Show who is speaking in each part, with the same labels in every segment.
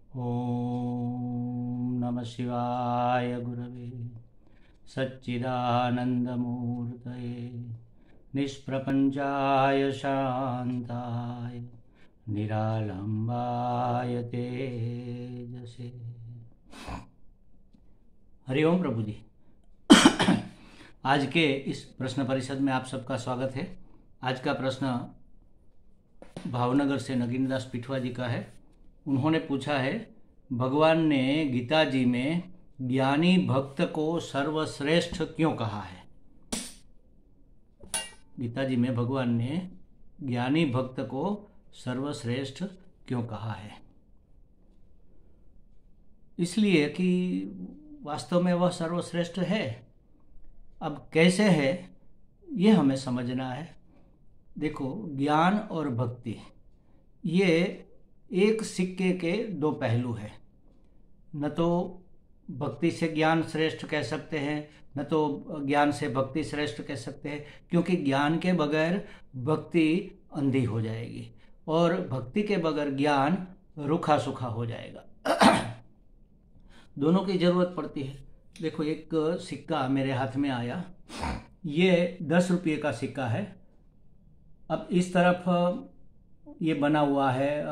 Speaker 1: ओम नमः शिवाय गुरवे सच्चिदानन्दमूर्तये निष्प्रपञ्चाय शान्ताय निरालम्बाय तेजसे। हरिओम प्रभु जी। आज के इस प्रश्न परिषद में आप सबका स्वागत है। आज का प्रश्न भावनगर से नगीनदास पिठवा जी का है। उन्होंने पूछा है, भगवान ने गीता जी में ज्ञानी भक्त को सर्वश्रेष्ठ क्यों कहा है? गीता जी में भगवान ने ज्ञानी भक्त को सर्वश्रेष्ठ क्यों कहा है? इसलिए कि वास्तव में वह सर्वश्रेष्ठ है। अब कैसे है ये हमें समझना है। देखो, ज्ञान और भक्ति ये एक सिक्के के दो पहलू हैं। न तो भक्ति से ज्ञान श्रेष्ठ कह सकते हैं, न तो ज्ञान से भक्ति श्रेष्ठ कह सकते हैं, क्योंकि ज्ञान के बगैर भक्ति अंधी हो जाएगी और भक्ति के बगैर ज्ञान रूखा सूखा हो जाएगा। दोनों की जरूरत पड़ती है। देखो, एक सिक्का मेरे हाथ में आया, ये 10 रुपये का सिक्का है। अब इस तरफ ये बना हुआ है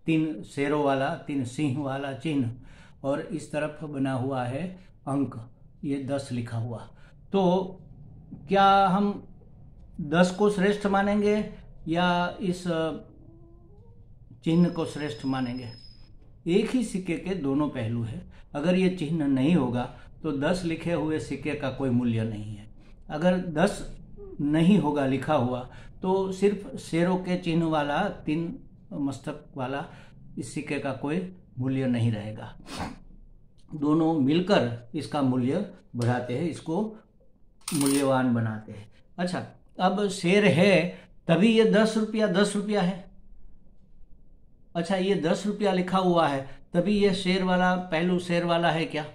Speaker 1: 3 शेरों वाला, 3 सिंह वाला चिन्ह, और इस तरफ बना हुआ है अंक, ये 10 लिखा हुआ। तो क्या हम 10 को श्रेष्ठ मानेंगे या इस चिन्ह को श्रेष्ठ मानेंगे? एक ही सिक्के के दोनों पहलू है। अगर ये चिन्ह नहीं होगा तो 10 लिखे हुए सिक्के का कोई मूल्य नहीं है। अगर 10 नहीं होगा लिखा हुआ तो सिर्फ शेरों के चिन्ह वाला 3 मस्तक वाला इस सिक्के का कोई मूल्य नहीं रहेगा। दोनों मिलकर इसका मूल्य बढ़ाते हैं, इसको मूल्यवान बनाते हैं। अच्छा, अब शेर है तभी ये 10 रुपया है। अच्छा, ये 10 रुपया लिखा हुआ है तभी ये शेर वाला पहलू शेर वाला है क्या?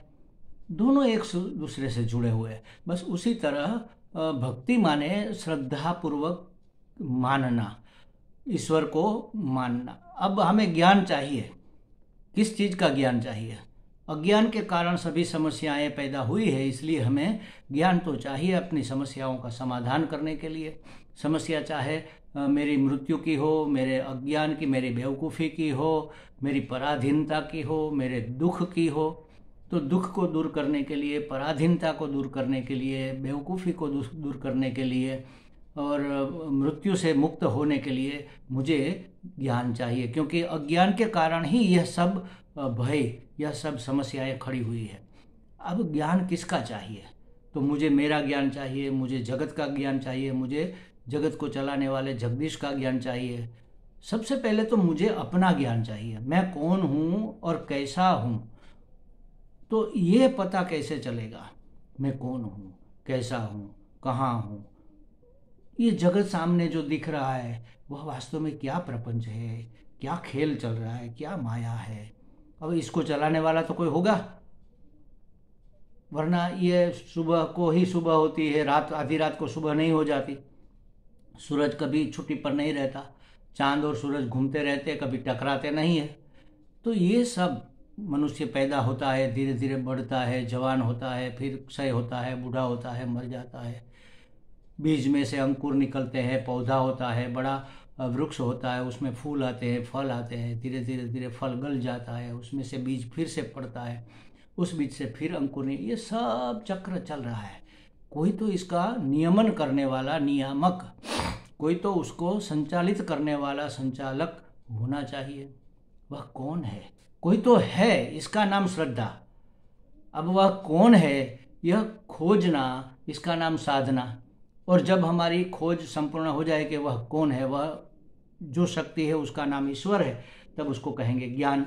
Speaker 1: दोनों एक दूसरे से जुड़े हुए हैं। बस उसी तरह भक्ति माने श्रद्धा पूर्वक मानना, ईश्वर को मानना। अब हमें ज्ञान चाहिए। किस चीज़ का ज्ञान चाहिए? अज्ञान के कारण सभी समस्याएं पैदा हुई है, इसलिए हमें ज्ञान तो चाहिए अपनी समस्याओं का समाधान करने के लिए। समस्या चाहे मेरी मृत्यु की हो, मेरे अज्ञान की, मेरी बेवकूफ़ी की हो, मेरी पराधीनता की हो, मेरे दुख की हो, तो दुख को दूर करने के लिए, पराधीनता को दूर करने के लिए, बेवकूफ़ी को दूर करने के लिए और मृत्यु से मुक्त होने के लिए मुझे ज्ञान चाहिए, क्योंकि अज्ञान के कारण ही यह सब भय, यह सब समस्याएं खड़ी हुई है। अब ज्ञान किसका चाहिए? तो मुझे मेरा ज्ञान चाहिए, मुझे जगत का ज्ञान चाहिए, मुझे जगत को चलाने वाले जगदीश का ज्ञान चाहिए। सबसे पहले तो मुझे अपना ज्ञान चाहिए। मैं कौन हूँ और कैसा हूँ, तो ये पता कैसे चलेगा? मैं कौन हूँ, कैसा हूँ, कहाँ हूँ? ये जगत सामने जो दिख रहा है वह वास्तव में क्या प्रपंच है, क्या खेल चल रहा है, क्या माया है? अब इसको चलाने वाला तो कोई होगा, वरना ये सुबह को ही सुबह होती है, रात आधी रात को सुबह नहीं हो जाती। सूरज कभी छुट्टी पर नहीं रहता, चांद और सूरज घूमते रहते, कभी टकराते नहीं है। तो ये सब मनुष्य पैदा होता है, धीरे धीरे बढ़ता है, जवान होता है, फिर क्षय होता है, बूढ़ा होता है, मर जाता है। बीज में से अंकुर निकलते हैं, पौधा होता है, बड़ा वृक्ष होता है, उसमें फूल आते हैं, फल आते हैं, धीरे धीरे धीरे फल गल जाता है, उसमें से बीज फिर से पड़ता है, उस बीज से फिर अंकुर। ये सब चक्र चल रहा है। कोई तो इसका नियमन करने वाला नियामक, कोई तो उसको संचालित करने वाला संचालक होना चाहिए। वह कौन है? कोई तो है, इसका नाम श्रद्धा। अब वह कौन है यह खोजना, इसका नाम साधना। और जब हमारी खोज संपूर्ण हो जाए कि वह कौन है, वह जो शक्ति है उसका नाम ईश्वर है, तब उसको कहेंगे ज्ञान।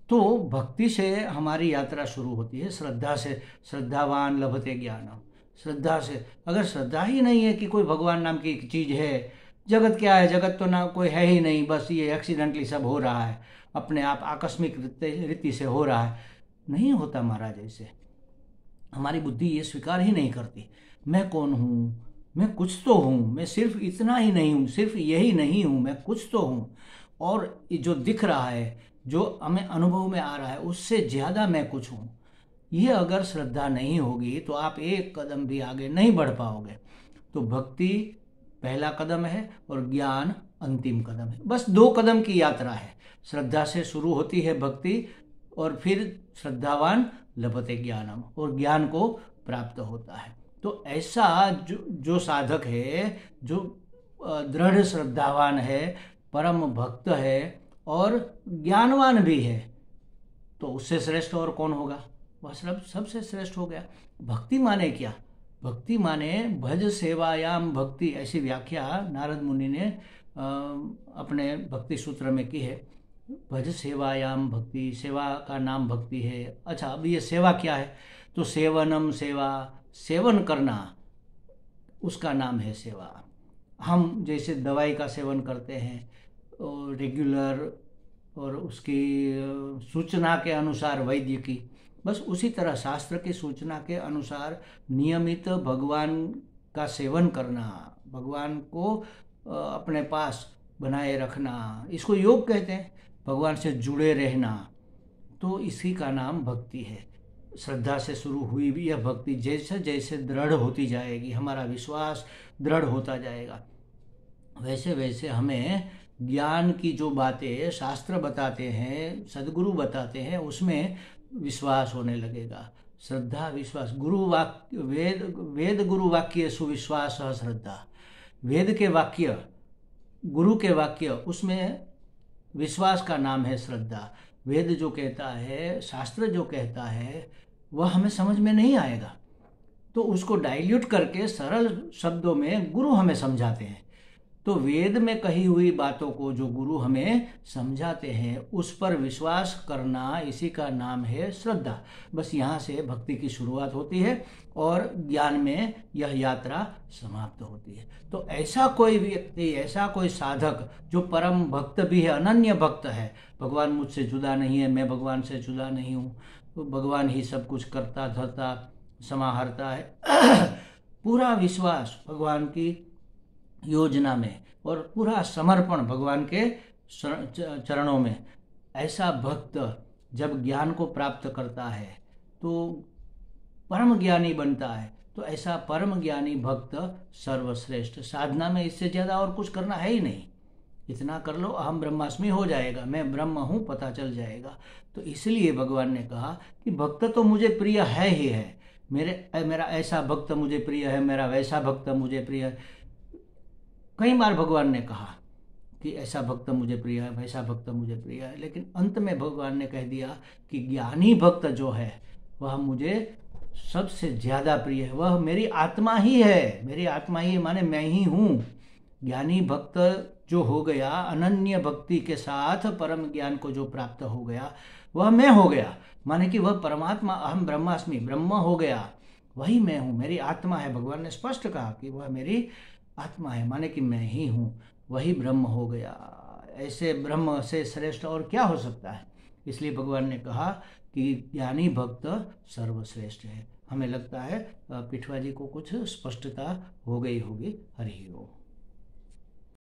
Speaker 1: तो भक्ति से हमारी यात्रा शुरू होती है, श्रद्धा से। श्रद्धावान लभते ज्ञानम। श्रद्धा से। अगर श्रद्धा ही नहीं है कि कोई भगवान नाम की चीज़ है, जगत क्या है? जगत तो ना कोई है ही नहीं, बस ये एक्सीडेंटली सब हो रहा है, अपने आप आकस्मिक रीति से हो रहा है। नहीं होता महाराज ऐसे। हमारी बुद्धि ये स्वीकार ही नहीं करती। मैं कौन हूँ? मैं कुछ तो हूँ। मैं सिर्फ इतना ही नहीं हूँ, सिर्फ यही नहीं हूँ, मैं कुछ तो हूँ। और जो दिख रहा है, जो हमें अनुभव में आ रहा है उससे ज़्यादा मैं कुछ हूँ, ये अगर श्रद्धा नहीं होगी तो आप एक कदम भी आगे नहीं बढ़ पाओगे। तो भक्ति पहला कदम है और ज्ञान अंतिम कदम है। बस 2 कदम की यात्रा है। श्रद्धा से शुरू होती है भक्ति और फिर श्रद्धावान लभते ज्ञानम, और ज्ञान को प्राप्त होता है। तो ऐसा जो साधक है, जो दृढ़ श्रद्धावान है, परम भक्त है और ज्ञानवान भी है, तो उससे श्रेष्ठ और कौन होगा? वह सबसे श्रेष्ठ हो गया। भक्ति माने क्या? भक्ति माने भज सेवायाम भक्ति, ऐसी व्याख्या नारद मुनि ने अपने भक्ति सूत्र में की है। भज सेवायाम भक्ति, सेवा का नाम भक्ति है। अच्छा, अब ये सेवा क्या है? तो सेवनम सेवा, सेवन करना, उसका नाम है सेवा। हम जैसे दवाई का सेवन करते हैं और रेगुलर और उसकी सूचना के अनुसार वैद्य की, बस उसी तरह शास्त्र की सूचना के अनुसार नियमित भगवान का सेवन करना, भगवान को अपने पास बनाए रखना, इसको योग कहते हैं। भगवान से जुड़े रहना, तो इसी का नाम भक्ति है। श्रद्धा से शुरू हुई भी यह भक्ति जैसे जैसे दृढ़ होती जाएगी, हमारा विश्वास दृढ़ होता जाएगा, वैसे वैसे हमें ज्ञान की जो बातें शास्त्र बताते हैं, सद्गुरु बताते हैं, उसमें विश्वास होने लगेगा। श्रद्धा विश्वास, गुरु वाक्य, वेद गुरु वाक्य सुविश्वास श्रद्धा। वेद के वाक्य, गुरु के वाक्य, उसमें विश्वास का नाम है श्रद्धा। वेद जो कहता है, शास्त्र जो कहता है, वह हमें समझ में नहीं आएगा, तो उसको डाइल्यूट करके सरल शब्दों में गुरु हमें समझाते हैं। तो वेद में कही हुई बातों को जो गुरु हमें समझाते हैं, उस पर विश्वास करना, इसी का नाम है श्रद्धा। बस यहाँ से भक्ति की शुरुआत होती है और ज्ञान में यह यात्रा समाप्त होती है। तो ऐसा कोई व्यक्ति, ऐसा कोई साधक जो परम भक्त भी है, अनन्य भक्त है, भगवान मुझसे जुदा नहीं है, मैं भगवान से जुदा नहीं हूँ, तो भगवान ही सब कुछ करता धरता समाहरता है, पूरा विश्वास भगवान की योजना में और पूरा समर्पण भगवान के चरणों में, ऐसा भक्त जब ज्ञान को प्राप्त करता है तो परम ज्ञानी बनता है। तो ऐसा परम ज्ञानी भक्त सर्वश्रेष्ठ। साधना में इससे ज़्यादा और कुछ करना है ही नहीं। इतना कर लो, अहम ब्रह्मास्मि हो जाएगा, मैं ब्रह्म हूँ पता चल जाएगा। तो इसलिए भगवान ने कहा कि भक्त तो मुझे प्रिय है ही है, मेरा ऐसा भक्त मुझे प्रिय है, मेरा वैसा भक्त मुझे प्रिय है। कई बार भगवान ने कहा कि ऐसा भक्त मुझे प्रिय है, वैसा भक्त मुझे प्रिय है, लेकिन अंत में भगवान ने कह दिया कि ज्ञानी भक्त जो है वह मुझे सबसे ज़्यादा प्रिय है, वह मेरी आत्मा ही है। मेरी आत्मा ही माने मैं ही हूँ। ज्ञानी भक्त जो हो गया, अनन्य भक्ति के साथ परम ज्ञान को जो प्राप्त हो गया, वह मैं हो गया, माने कि वह परमात्मा, अहम ब्रह्मास्मि, ब्रह्म हो गया, वही मैं हूँ, मेरी आत्मा है। भगवान ने स्पष्ट कहा कि वह मेरी आत्मा है, माने कि मैं ही हूँ, वही ब्रह्म हो गया। ऐसे ब्रह्म से श्रेष्ठ और क्या हो सकता है? इसलिए भगवान ने कहा कि ज्ञानी भक्त सर्वश्रेष्ठ है। हमें लगता है पिठवा जी को कुछ स्पष्टता हो गई होगी। हरि ओम।